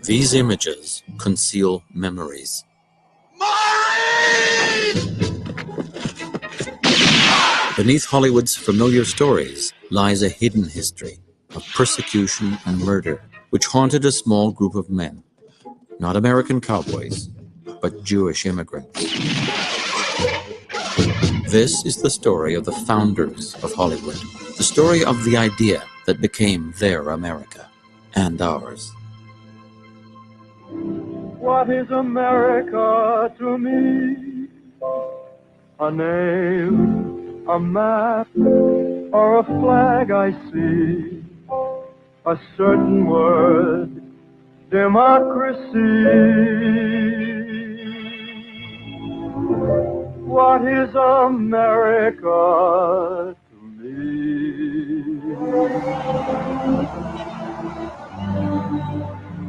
These images conceal memories. Beneath Hollywood's familiar stories lies a hidden history of persecution and murder which haunted a small group of men, not American cowboys, but Jewish immigrants. This is the story of the founders of Hollywood, the story of the idea that became their America and ours. What is America to me? A name, a map, or a flag I see? A certain word, democracy. What is America to me?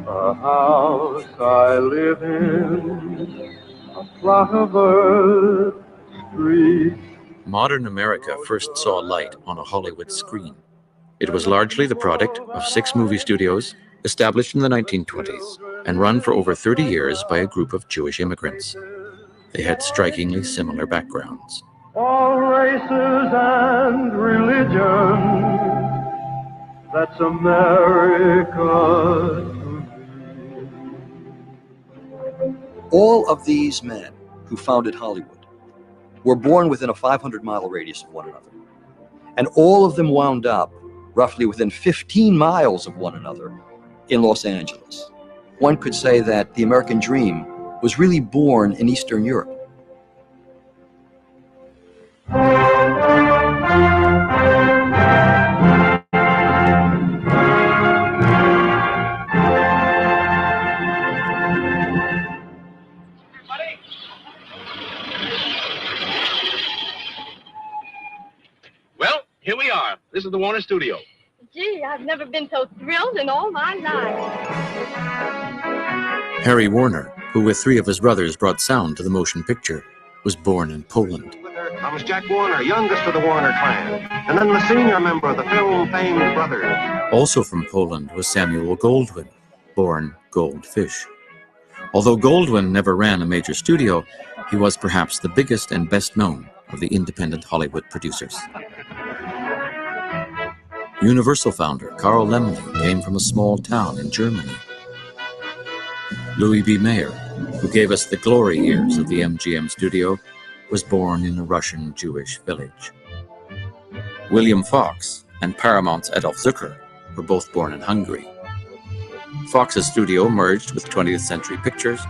A house I live in, a plot of earth, street. Modern America first saw light on a Hollywood screen. It was largely the product of 6 movie studios established in the 1920s and run for over 30 years by a group of Jewish immigrants. They had strikingly similar backgrounds. All races and religions, that's America to me. All of these men who founded Hollywood were born within a 500-mile radius of one another. And all of them wound up roughly within 15 miles of one another in Los Angeles. One could say that the American dream was really born in Eastern Europe. Well, here we are. This is the Warner Studio. Gee, I've never been so thrilled in all my life. Harry Warner, who with 3 of his brothers brought sound to the motion picture, was born in Poland. Comes Jack Warner, youngest of the Warner clan, and then the senior member of the film-famed brothers. Also from Poland was Samuel Goldwyn, born Goldfish. Although Goldwyn never ran a major studio, he was perhaps the biggest and best known of the independent Hollywood producers. Universal founder Carl Laemmle came from a small town in Germany. Louis B. Mayer, who gave us the glory years of the MGM studio, was born in a Russian Jewish village. William Fox and Paramount's Adolf Zucker were both born in Hungary. Fox's studio merged with 20th Century Pictures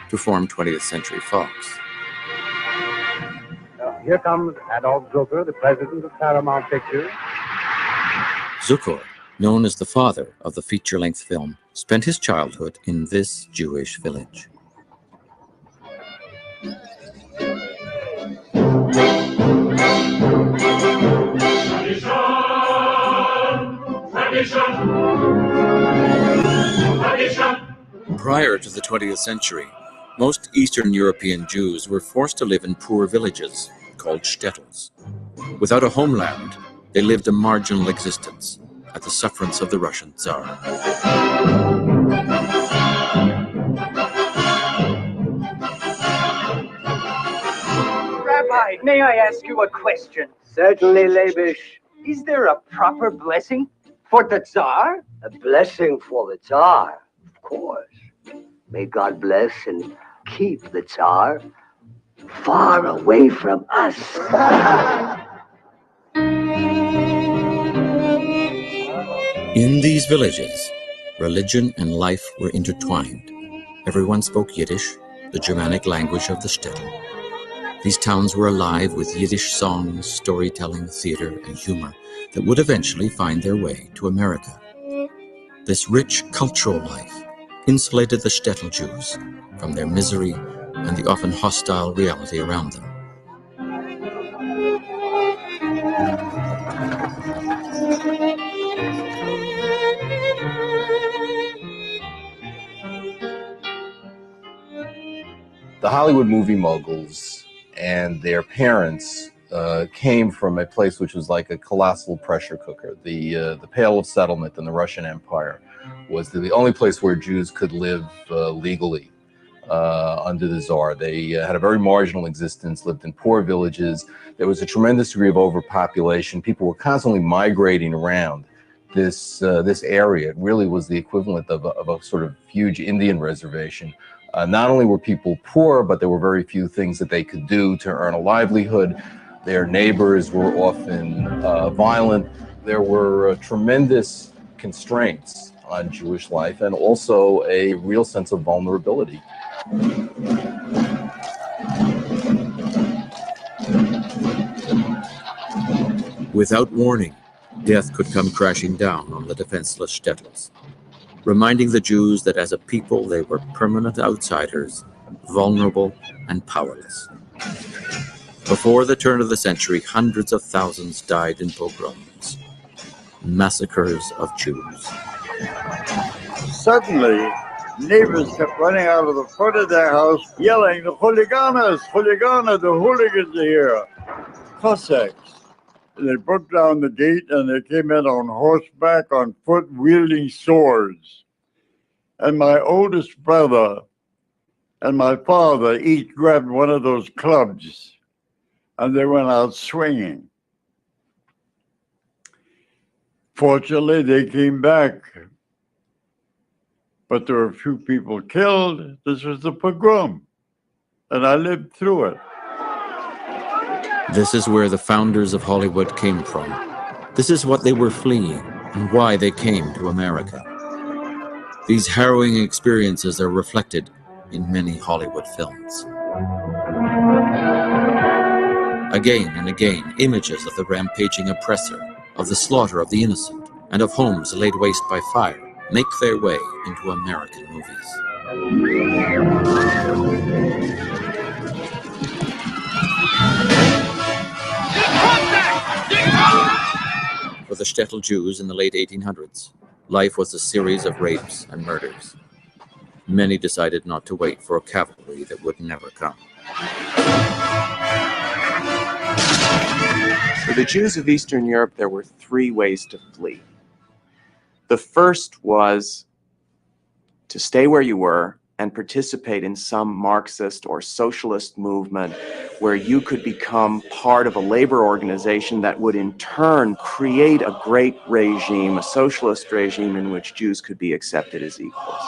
to form 20th Century Fox. Here comes Adolf Zucker, the president of Paramount Pictures. Zucker, known as the father of the feature-length film, spent his childhood in this Jewish village. Prior to the 20th century, most Eastern European Jews were forced to live in poor villages called shtetls. Without a homeland, they lived a marginal existence at the sufferance of the Russian Tsar. Rabbi, may I ask you a question? Certainly, Leibish. Is there a proper blessing for the Tsar? A blessing for the Tsar, of course. May God bless and keep the Tsar far away from us. In these villages, religion and life were intertwined. Everyone spoke Yiddish, the Germanic language of the shtetl. These towns were alive with Yiddish songs, storytelling, theater, and humor that would eventually find their way to America. This rich cultural life insulated the shtetl Jews from their misery and the often hostile reality around them. The Hollywood movie moguls and their parents came from a place which was like a colossal pressure cooker, the Pale of Settlement in the Russian Empire, was the only place where Jews could live legally under the Tsar. They had a very marginal existence, lived in poor villages. There was a tremendous degree of overpopulation. People were constantly migrating around this area. It really was the equivalent of a sort of huge Indian reservation. Not only were people poor, but there were very few things that they could do to earn a livelihood. Their neighbors were often violent. There were tremendous constraints on Jewish life, and also a real sense of vulnerability. Without warning, death could come crashing down on the defenseless shtetls, reminding the Jews that as a people they were permanent outsiders, vulnerable and powerless. Before the turn of the century, hundreds of thousands died in pogroms, massacres of Jews. Suddenly, neighbors kept running out of the front of their house, yelling, "The hooligans, hooligans, the hooligans are here." Cossacks. And they broke down the gate and they came in on horseback, on foot, wielding swords. And my oldest brother and my father each grabbed one of those clubs and they went out swinging. Fortunately, they came back, but there were a few people killed. This was the pogrom, and I lived through it. This is where the founders of Hollywood came from. This is what they were fleeing and why they came to America. These harrowing experiences are reflected in many Hollywood films. Again and again, images of the rampaging oppressor, of the slaughter of the innocent, and of homes laid waste by fire make their way into American movies. For the shtetl Jews in the late 1800s, life was a series of rapes and murders. Many decided not to wait for a cavalry that would never come. For the Jews of Eastern Europe, there were three ways to flee. The first was to stay where you were and participate in some Marxist or socialist movement where you could become part of a labor organization that would in turn create a great regime, a socialist regime in which Jews could be accepted as equals.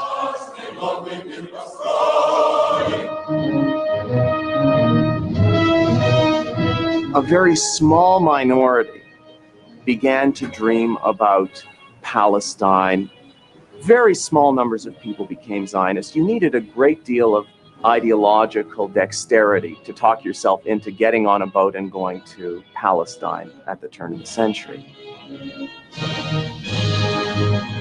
A very small minority began to dream about Palestine. Very small numbers of people became Zionists. You needed a great deal of ideological dexterity to talk yourself into getting on a boat and going to Palestine at the turn of the century.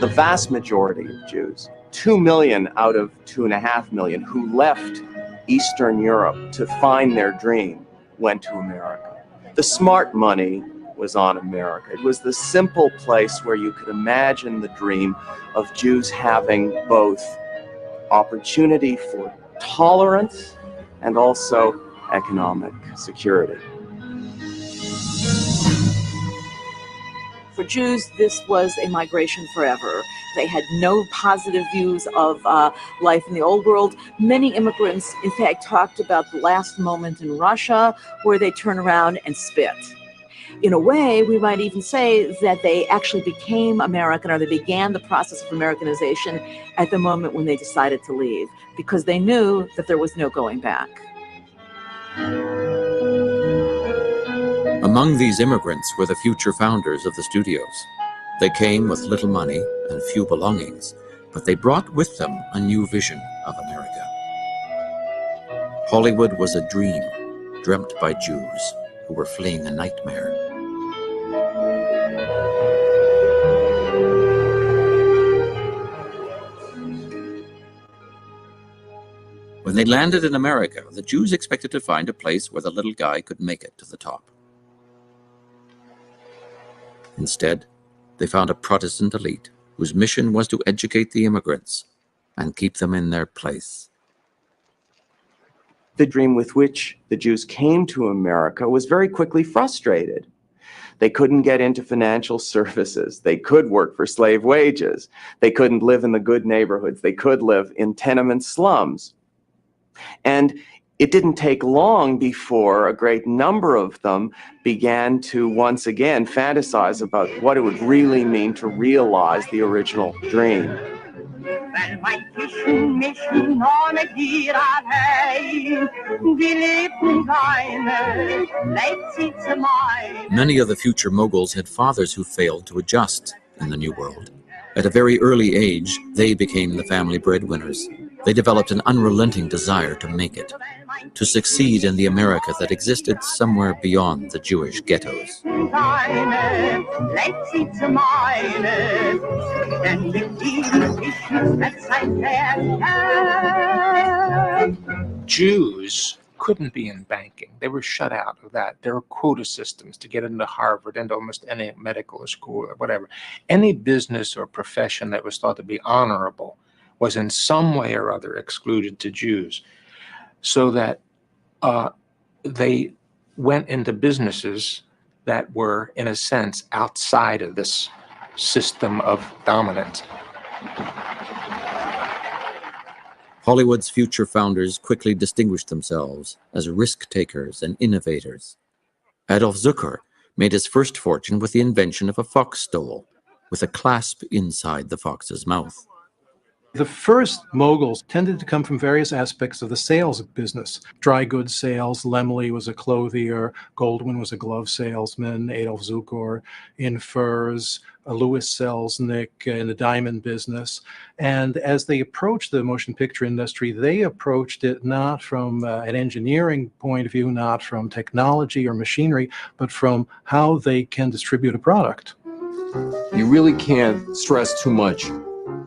The vast majority of Jews, 2 million out of 2.5 million, who left Eastern Europe to find their dream, went to America. The smart money was on America. It was the simple place where you could imagine the dream of Jews having both opportunity for tolerance and also economic security. For Jews, this was a migration forever. They had no positive views of life in the old world. Many immigrants, in fact, talked about the last moment in Russia where they turn around and spit. In a way, we might even say that they actually became American, or they began the process of Americanization at the moment when they decided to leave, because they knew that there was no going back. Among these immigrants were the future founders of the studios. They came with little money and few belongings, but they brought with them a new vision of America. Hollywood was a dream dreamt by Jews who were fleeing a nightmare. When they landed in America, the Jews expected to find a place where the little guy could make it to the top. Instead, they found a Protestant elite whose mission was to educate the immigrants and keep them in their place. The dream with which the Jews came to America was very quickly frustrated. They couldn't get into financial services. They could work for slave wages. They couldn't live in the good neighborhoods. They could live in tenement slums. And it didn't take long before a great number of them began to once again fantasize about what it would really mean to realize the original dream. Many of the future moguls had fathers who failed to adjust in the New World. At a very early age, they became the family breadwinners. They developed an unrelenting desire to make it, to succeed in the America that existed somewhere beyond the Jewish ghettos. Jews couldn't be in banking. They were shut out of that. There were quota systems to get into Harvard, into almost any medical school or whatever. Any business or profession that was thought to be honorable was in some way or other excluded to Jews, so that they went into businesses that were, in a sense, outside of this system of dominance. Hollywood's future founders quickly distinguished themselves as risk-takers and innovators. Adolf Zucker made his first fortune with the invention of a fox stole, with a clasp inside the fox's mouth. The first moguls tended to come from various aspects of the sales business. Dry goods sales, Laemmle was a clothier, Goldwyn was a glove salesman, Adolf Zukor in furs, Louis Selznick in the diamond business. And as they approached the motion picture industry, they approached it not from an engineering point of view, not from technology or machinery, but from how they can distribute a product. You really can't stress too much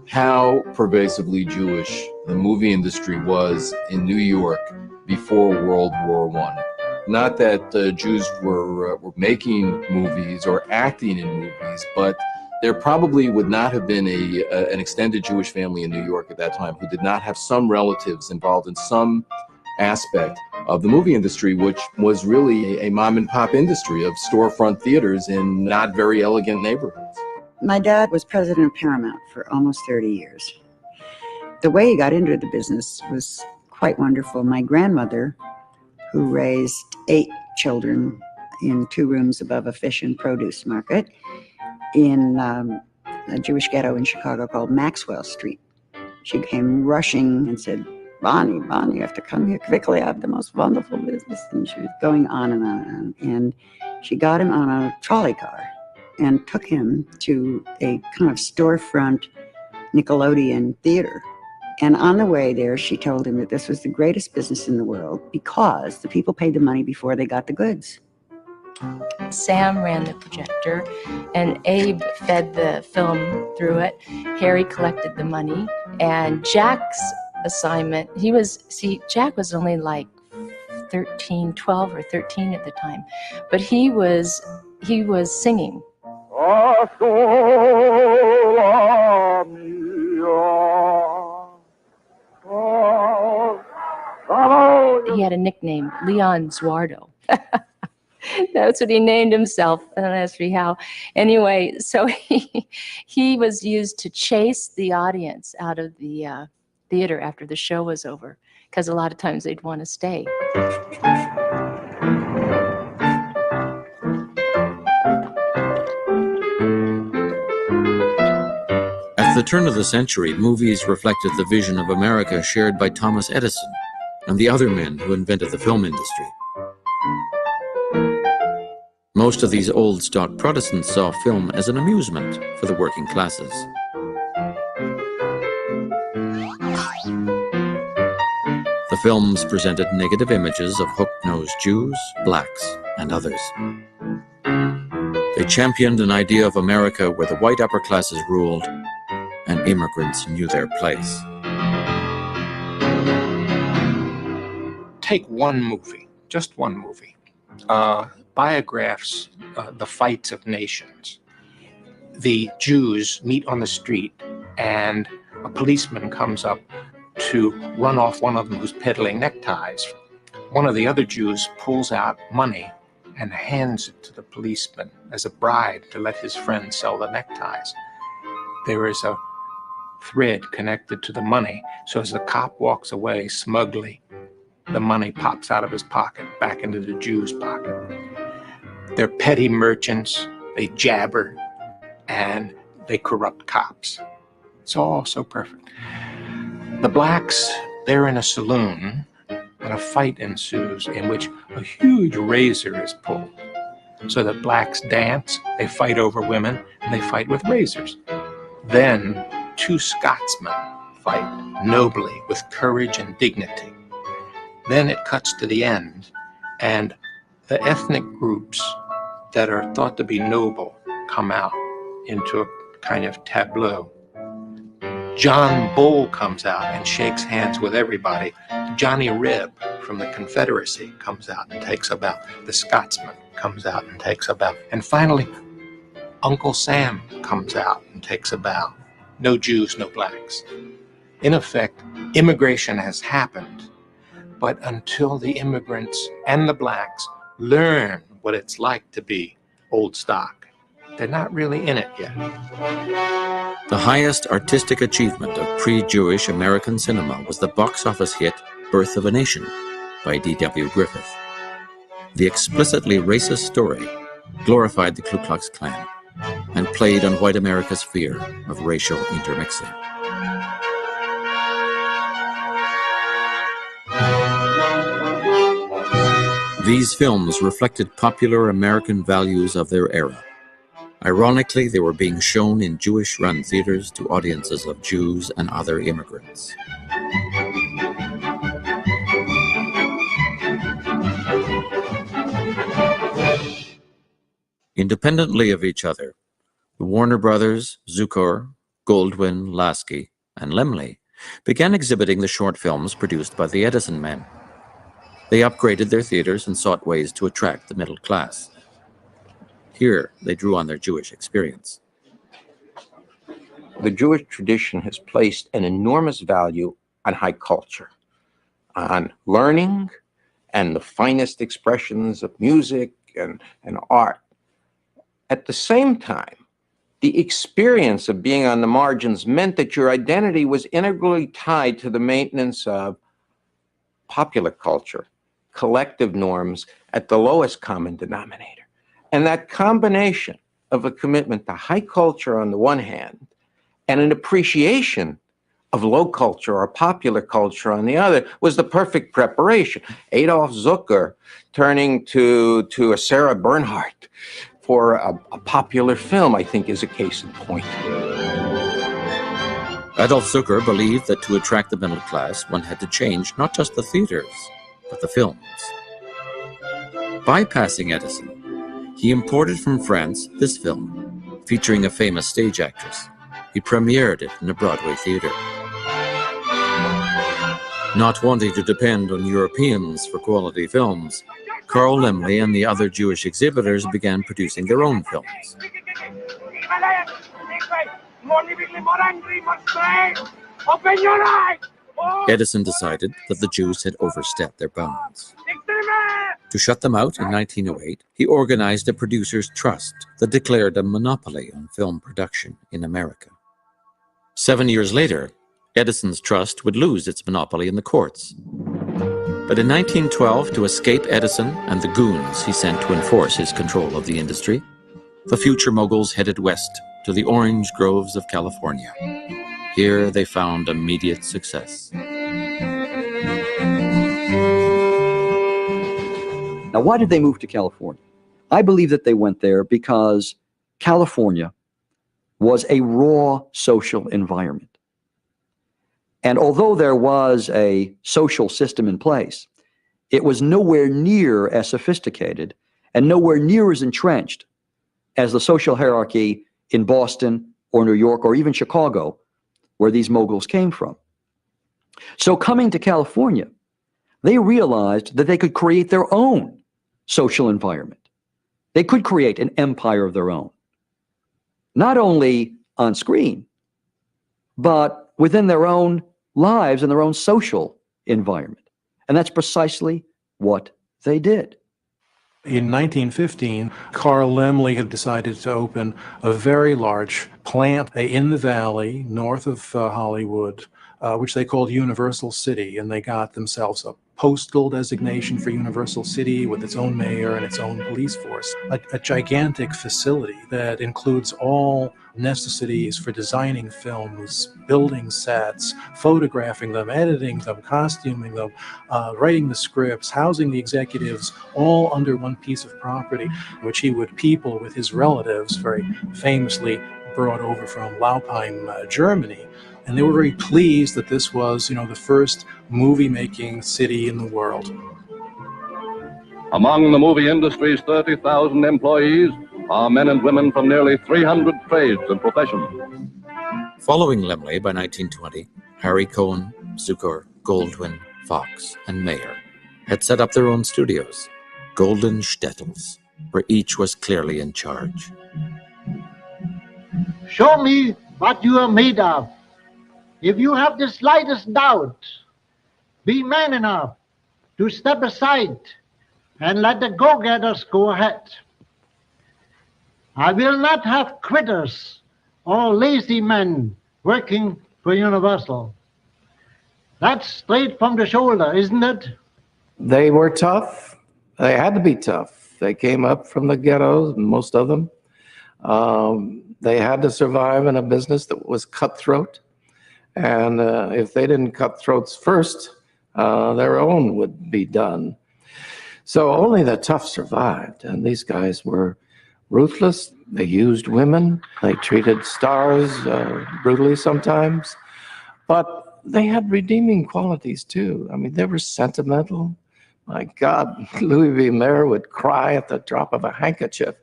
how pervasively Jewish the movie industry was in New York before World War I. Not that Jews were making movies or acting in movies, but there probably would not have been an extended Jewish family in New York at that time who did not have some relatives involved in some aspect of the movie industry, which was really a mom and pop industry of storefront theaters in not very elegant neighborhoods. My dad was president of Paramount for almost 30 years. The way he got into the business was quite wonderful. My grandmother, who raised 8 children in 2 rooms above a fish and produce market in a Jewish ghetto in Chicago called Maxwell Street. She came rushing and said, Bonnie, you have to come here quickly. I have the most wonderful business. And she was going on and on and on. And she got him on a trolley car and took him to a kind of storefront Nickelodeon theater. And on the way there, she told him that this was the greatest business in the world because the people paid the money before they got the goods. Sam ran the projector, and Abe fed the film through it. Harry collected the money, and Jack's assignment, Jack was only like 12 or 13 at the time, but he was singing. He had a nickname, Leon Zuardo. That's what he named himself. I don't ask me how. Anyway, so he was used to chase the audience out of the theater after the show was over, because a lot of times they'd want to stay. At the turn of the century, movies reflected the vision of America shared by Thomas Edison and the other men who invented the film industry. Most of these old stock Protestants saw film as an amusement for the working classes. The films presented negative images of hook-nosed Jews, blacks, and others. They championed an idea of America where the white upper classes ruled and immigrants knew their place. Take one movie, just one movie. Biographs, The Fights of Nations. The Jews meet on the street and a policeman comes up to run off one of them who's peddling neckties. One of the other Jews pulls out money and hands it to the policeman as a bribe to let his friend sell the neckties. There is a thread connected to the money, so as the cop walks away smugly, the money pops out of his pocket back into the Jew's pocket. They're petty merchants, they jabber, and they corrupt cops. It's all so perfect. The blacks, they're in a saloon, and a fight ensues in which a huge razor is pulled. So the blacks dance, they fight over women, and they fight with razors. Then two Scotsmen fight nobly with courage and dignity. Then it cuts to the end, and the ethnic groups that are thought to be noble come out into a kind of tableau. John Bull comes out and shakes hands with everybody. Johnny Reb from the Confederacy comes out and takes a bow. The Scotsman comes out and takes a bow. And finally, Uncle Sam comes out and takes a bow. No Jews, no blacks. In effect, immigration has happened, but until the immigrants and the blacks learn what it's like to be old stock, they're not really in it yet. The highest artistic achievement of pre-Jewish American cinema was the box office hit Birth of a Nation by D.W. Griffith. The explicitly racist story glorified the Ku Klux Klan and played on white America's fear of racial intermixing. These films reflected popular American values of their era. Ironically, they were being shown in Jewish-run theaters to audiences of Jews and other immigrants. Independently of each other, the Warner Brothers, Zukor, Goldwyn, Lasky, and Laemmle began exhibiting the short films produced by the Edison men. They upgraded their theaters and sought ways to attract the middle class. Here, they drew on their Jewish experience. The Jewish tradition has placed an enormous value on high culture, on learning and the finest expressions of music and art. At the same time, the experience of being on the margins meant that your identity was integrally tied to the maintenance of popular culture, collective norms at the lowest common denominator. And that combination of a commitment to high culture on the one hand and an appreciation of low culture or popular culture on the other was the perfect preparation. Adolf Zucker turning to a Sarah Bernhardt for a popular film, I think, is a case in point. Adolf Zucker believed that to attract the middle class, one had to change not just the theaters, but the films. Bypassing Edison, he imported from France this film, featuring a famous stage actress. He premiered it in a Broadway theater. Not wanting to depend on Europeans for quality films, Carl Laemmle and the other Jewish exhibitors began producing their own films. Edison decided that the Jews had overstepped their bounds. To shut them out in 1908, he organized a producers' trust that declared a monopoly on film production in America. 7 years later, Edison's trust would lose its monopoly in the courts. But in 1912, to escape Edison and the goons he sent to enforce his control of the industry, the future moguls headed west to the orange groves of California. Here they found immediate success. Now, why did they move to California? I believe that they went there because California was a raw social environment. And although there was a social system in place, it was nowhere near as sophisticated and nowhere near as entrenched as the social hierarchy in Boston or New York or even Chicago, where these moguls came from. So coming to California, they realized that they could create their own social environment. They could create an empire of their own, not only on screen, but within their own lives and their own social environment. And that's precisely what they did. In 1915, Carl Laemmle had decided to open a very large plant in the valley north of Hollywood, which they called Universal City, and they got themselves a postal designation for Universal City with its own mayor and its own police force. A gigantic facility that includes all necessities for designing films, building sets, photographing them, editing them, costuming them, writing the scripts, housing the executives, all under one piece of property, which he would people with his relatives, very famously brought over from Laupheim, Germany. And they were very pleased that this was, the first movie-making city in the world. Among the movie industry's 30,000 employees are men and women from nearly 300 trades and professions. Following Laemmle by 1920, Harry Cohn, Zucker, Goldwyn, Fox, and Mayer had set up their own studios, golden shtetls, where each was clearly in charge. Show me what you are made of. If you have the slightest doubt, be man enough to step aside and let the go-getters go ahead. I will not have quitters or lazy men working for Universal. That's straight from the shoulder, isn't it? They were tough. They had to be tough. They came up from the ghettos, most of them. They had to survive in a business that was cutthroat. And if they didn't cut throats first, their own would be done. So only the tough survived. And these guys were ruthless. They used women. They treated stars brutally sometimes. But they had redeeming qualities too. I mean, they were sentimental. My God, Louis B. Mayer would cry at the drop of a handkerchief.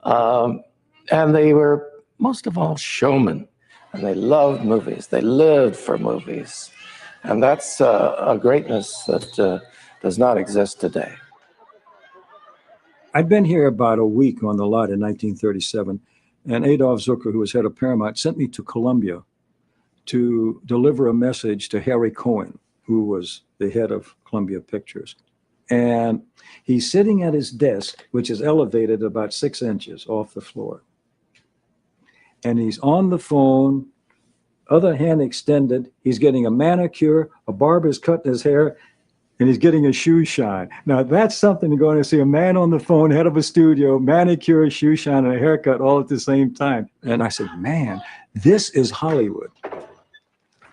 And they were, most of all, showmen. And they loved movies. They lived for movies. And that's a greatness that does not exist today. I'd been here about a week on the lot in 1937, and Adolf Zucker, who was head of Paramount, sent me to Columbia to deliver a message to Harry Cohen, who was the head of Columbia Pictures. And he's sitting at his desk, which is elevated about 6 inches off the floor. And he's on the phone, other hand extended. He's getting a manicure, a barber's cutting his hair, and he's getting a shoe shine. Now, that's something to go in and see a man on the phone, head of a studio, manicure, shoe shine, and a haircut all at the same time. And I said, man, this is Hollywood.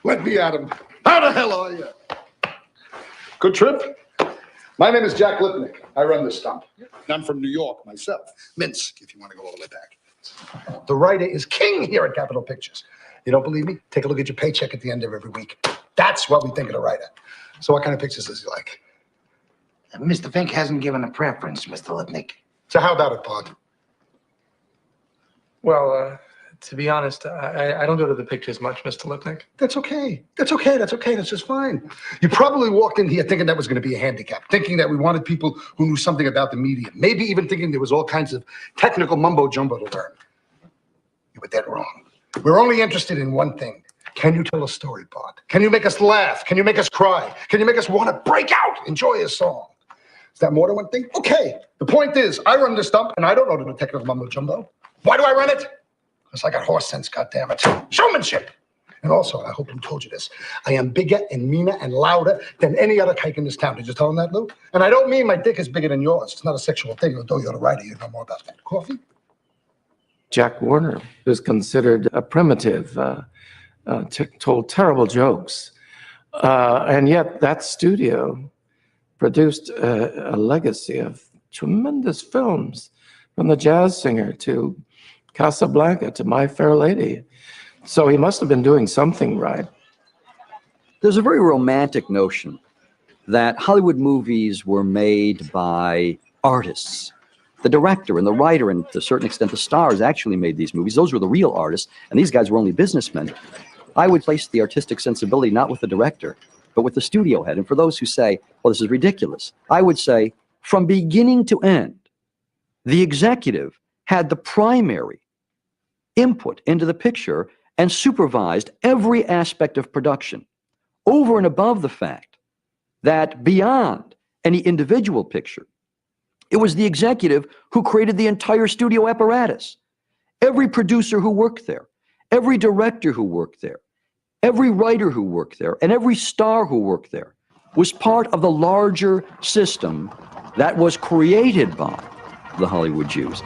Let me at him. How the hell are you? Good trip? My name is Jack Lipnick. I run this stump. I'm from New York myself. Minsk, if you want to go all the way back. The writer is king here at Capitol Pictures. You don't believe me? Take a look at your paycheck at the end of every week. That's what we think of the writer. So what kind of pictures does he like? Mr. Fink hasn't given a preference, Mr. Lipnick. So how about it, Pod? Well, to be honest, I don't go to the pictures much, Mr. Lipnick. That's okay. That's okay. That's okay. That's just fine. You probably walked in here thinking that was going to be a handicap, thinking that we wanted people who knew something about the media, maybe even thinking there was all kinds of technical mumbo-jumbo to learn. You were dead wrong. We're only interested in one thing. Can you tell a story, Bart? Can you make us laugh? Can you make us cry? Can you make us want to break out, enjoy a song? Is that more than one thing? Okay. The point is, I run this stump, and I don't know the technical mumbo-jumbo. Why do I run it? Because I got horse sense, goddammit. Showmanship. And also, I hope Lou told you this, I am bigger and meaner and louder than any other kike in this town. Did you tell him that, Lou? And I don't mean my dick is bigger than yours. It's not a sexual thing, although you're the writer. You know more about that. Coffee? Jack Warner was considered a primitive, told terrible jokes. And yet that studio produced a legacy of tremendous films, from The Jazz Singer to Casablanca to My Fair Lady. So he must have been doing something right. There's a very romantic notion that Hollywood movies were made by artists. The director and the writer, and to a certain extent the stars, actually made these movies. Those were the real artists, and these guys were only businessmen. I would place the artistic sensibility not with the director, but with the studio head. And for those who say, well, this is ridiculous, I would say, from beginning to end, the executive had the primary input into the picture and supervised every aspect of production, over and above the fact that beyond any individual picture, It was the executive who created the entire studio apparatus. Every producer who worked there, every director who worked there, every writer who worked there, and every star who worked there was part of the larger system that was created by the Hollywood Jews.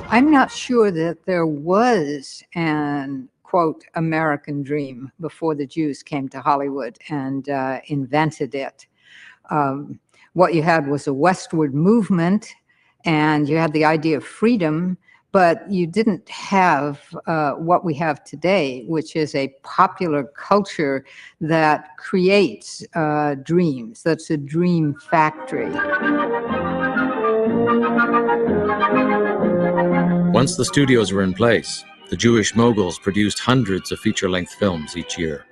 I'm not sure that there was an, quote, American dream before the Jews came to Hollywood and invented it. What you had was a westward movement, and you had the idea of freedom, but you didn't have what we have today, which is a popular culture that creates dreams. That's a dream factory. Once the studios were in place, the Jewish moguls produced hundreds of feature-length films each year.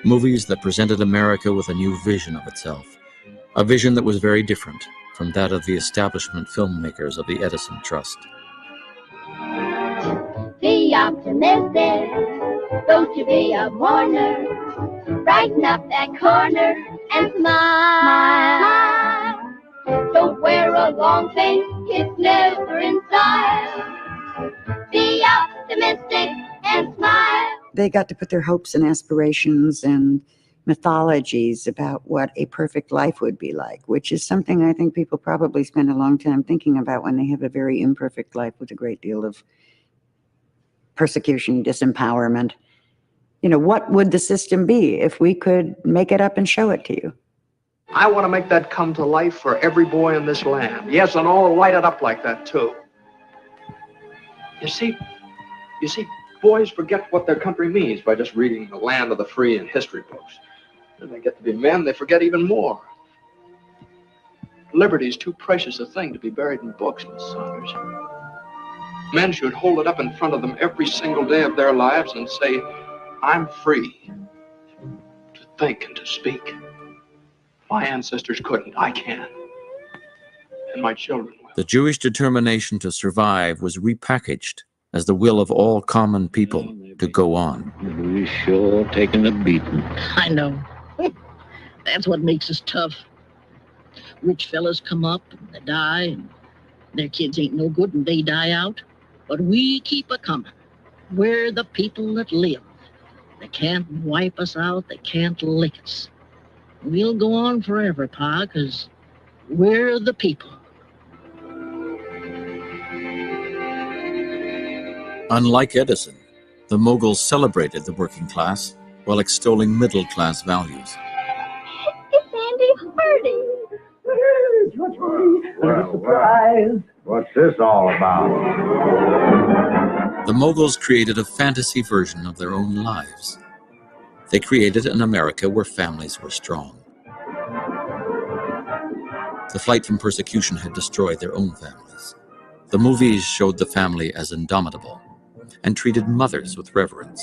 Movies that presented America with a new vision of itself. A vision that was very different from that of the establishment filmmakers of the Edison Trust. Be optimistic, don't you be a mourner. Brighten up that corner and smile. Don't wear a long face, it's never in style. Be optimistic and smile. They got to put their hopes and aspirations and mythologies about what a perfect life would be like, which is something I think people probably spend a long time thinking about when they have a very imperfect life with a great deal of persecution, disempowerment. You know, what would the system be if we could make it up and show it to you? I want to make that come to life for every boy in this land. Yes, and all light it up like that, too. You see, boys forget what their country means by just reading The Land of the Free and history books. When they get to be men, they forget even more. Liberty's too precious a thing to be buried in books, Miss Saunders. Men should hold it up in front of them every single day of their lives and say, I'm free to think and to speak. My ancestors couldn't, I can. And my children will. The Jewish determination to survive was repackaged as the will of all common people to go on. We sure taking a beating. I know. That's what makes us tough. Rich fellas come up and they die, and their kids ain't no good and they die out. But we keep a-coming. We're the people that live. They can't wipe us out. They can't lick us. We'll go on forever, Pa, 'cause we're the people. Unlike Edison, the moguls celebrated the working class while extolling middle-class values. It's Andy Hardy. Surprise! What's this all about? The moguls created a fantasy version of their own lives. They created an America where families were strong. The flight from persecution had destroyed their own families. The movies showed the family as indomitable and treated mothers with reverence.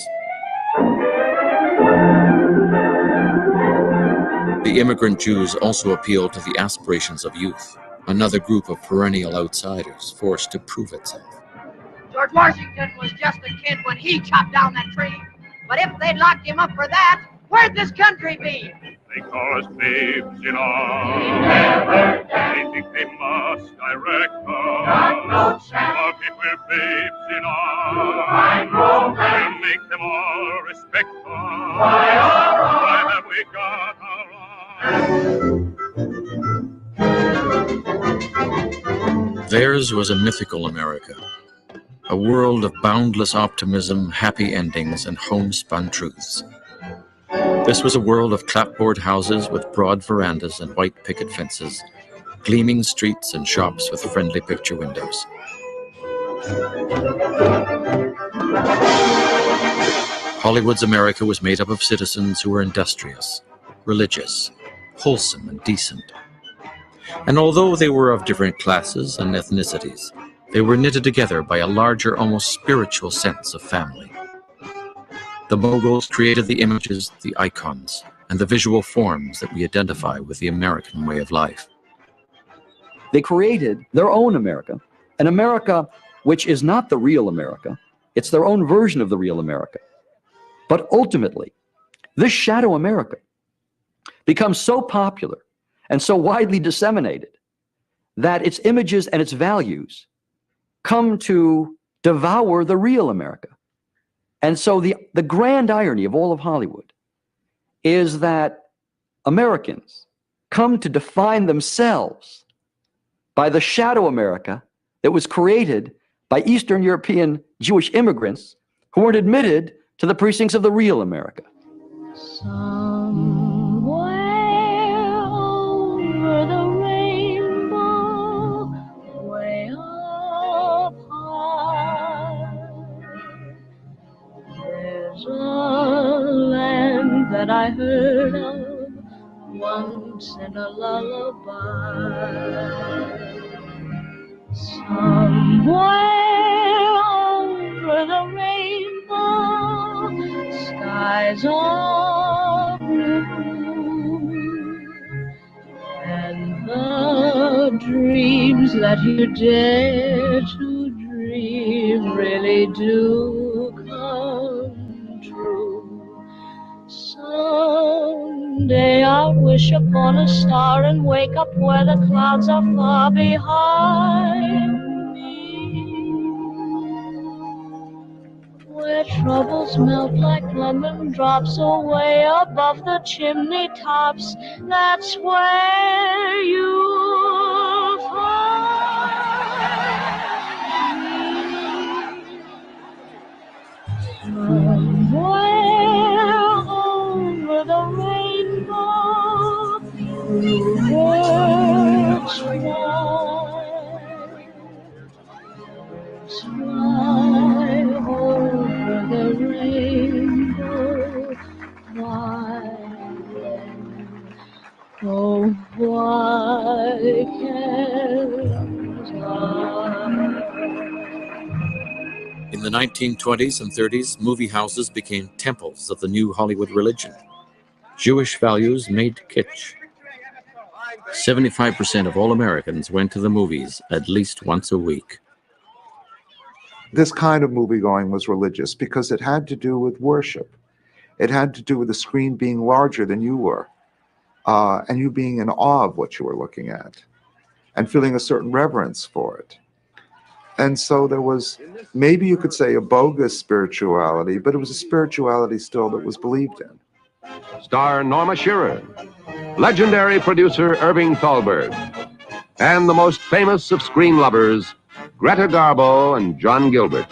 The immigrant Jews also appealed to the aspirations of youth, another group of perennial outsiders forced to prove itself. George Washington was just a kid when he chopped down that tree. But if they'd locked him up for that, where'd this country be? They call us babes in arms. They think they must direct us. But if we're babes in arms, we'll make them all respect us. Why have we got our arms? Theirs was a mythical America, a world of boundless optimism, happy endings, and homespun truths. This was a world of clapboard houses with broad verandas and white picket fences, gleaming streets and shops with friendly picture windows. Hollywood's America was made up of citizens who were industrious, religious, wholesome, and decent. And although they were of different classes and ethnicities, they were knitted together by a larger, almost spiritual sense of family. The moguls created the images, the icons, and the visual forms that we identify with the American way of life. They created their own America, an America which is not the real America. It's their own version of the real America. But ultimately, this shadow America becomes so popular and so widely disseminated that its images and its values come to devour the real America. And so the grand irony of all of Hollywood is that Americans come to define themselves by the shadow America that was created by Eastern European Jewish immigrants who weren't admitted to the precincts of the real America. Somewhere over the rainbow, way up high, there's a land that I heard of once in a lullaby. Somewhere over the rainbow, skies are blue, and the dreams that you dare to dream really do come true. Someday I'll wish upon a star and wake up where the clouds are far behind me, where troubles melt like lemon drops away above the chimney tops. That's where you'll find me. Somewhere over the rainbow, through birds fly over the rainbow. Why, oh, why can't I? In the 1920s and 30s, movie houses became temples of the new Hollywood religion. Jewish values made kitsch. 75% of all Americans went to the movies at least once a week. This kind of movie going was religious because it had to do with worship. It had to do with the screen being larger than you were, and you being in awe of what you were looking at, and feeling a certain reverence for it. And so there was, maybe you could say, a bogus spirituality, but it was a spirituality still that was believed in. Star Norma Shearer, legendary producer Irving Thalberg, and the most famous of screen lovers, Greta Garbo and John Gilbert.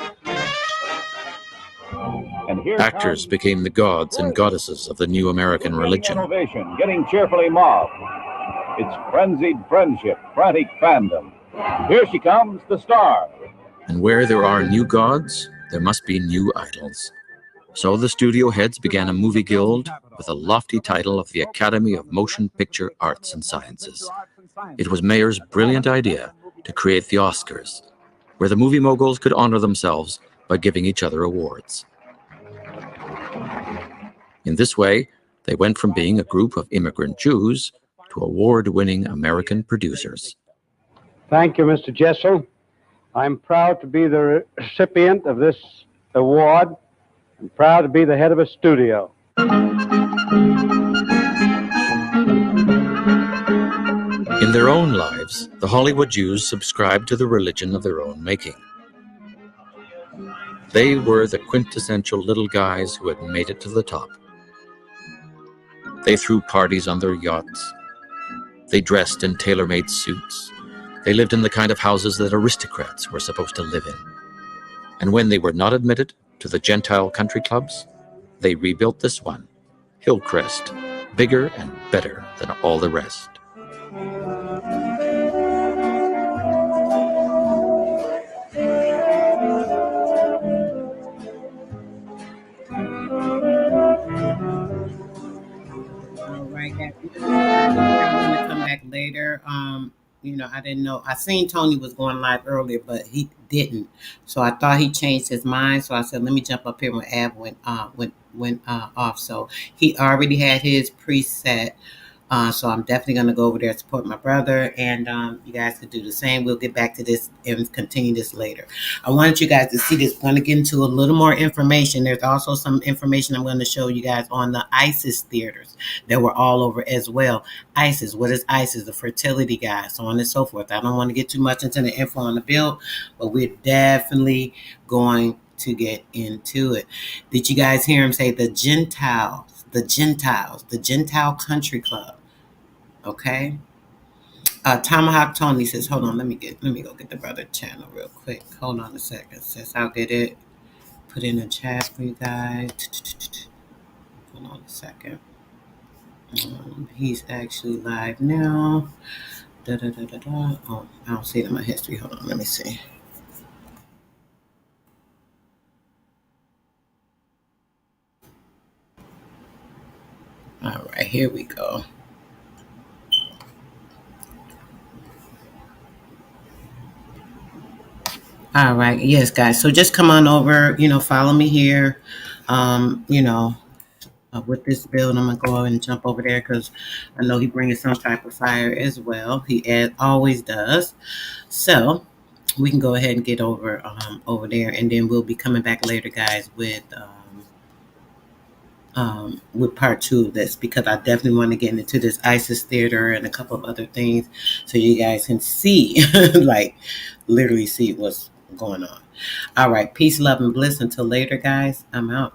Actors became the gods and goddesses of the new American religion. Innovation getting cheerfully mobbed. It's frenzied friendship, frantic fandom. Here she comes, the star. And where there are new gods, there must be new idols. So the studio heads began a movie guild with the lofty title of the Academy of Motion Picture Arts and Sciences. It was Mayer's brilliant idea to create the Oscars, where the movie moguls could honor themselves by giving each other awards. In this way, they went from being a group of immigrant Jews to award-winning American producers. Thank you, Mr. Jessel. I'm proud to be the recipient of this award. I'm proud to be the head of a studio. In their own lives, the Hollywood Jews subscribed to the religion of their own making. They were the quintessential little guys who had made it to the top. They threw parties on their yachts. They dressed in tailor-made suits. They lived in the kind of houses that aristocrats were supposed to live in. And when they were not admitted to the Gentile country clubs, they rebuilt this one, Hillcrest, bigger and better than all the rest. Come back later. I didn't know. I seen Tony was going live earlier, but he didn't. So I thought he changed his mind. So I said, let me jump up here when Ab went off. So he already had his preset So I'm definitely going to go over there and support my brother, and you guys could do the same. We'll get back to this and continue this later. I wanted you guys to see this. I'm going to get into a little more information. There's also some information I'm going to show you guys on the ISIS theaters that were all over as well. ISIS, what is ISIS? The fertility guy, so on and so forth. I don't want to get too much into the info on the bill, but we're definitely going to get into it. Did you guys hear him say the Gentiles, the Gentile Country Club? Okay. Tomahawk Tony says, hold on, let me go get the brother channel real quick. Hold on a second, sis. I'll get it. Put in a chat for you guys. Hold on a second. He's actually live now. Oh, I don't see it in my history. Hold on, let me see. All right, here we go. All right. Yes, guys. So just come on over, follow me here. With this build, I'm going to go and jump over there because I know he brings some type of fire as well. He always does. So we can go ahead and get over there, and then we'll be coming back later, guys, with part 2 of this, because I definitely want to get into this ISIS theater and a couple of other things so you guys can see, like literally see what's going on. All right. Peace, love, and bliss. Until later, guys. I'm out.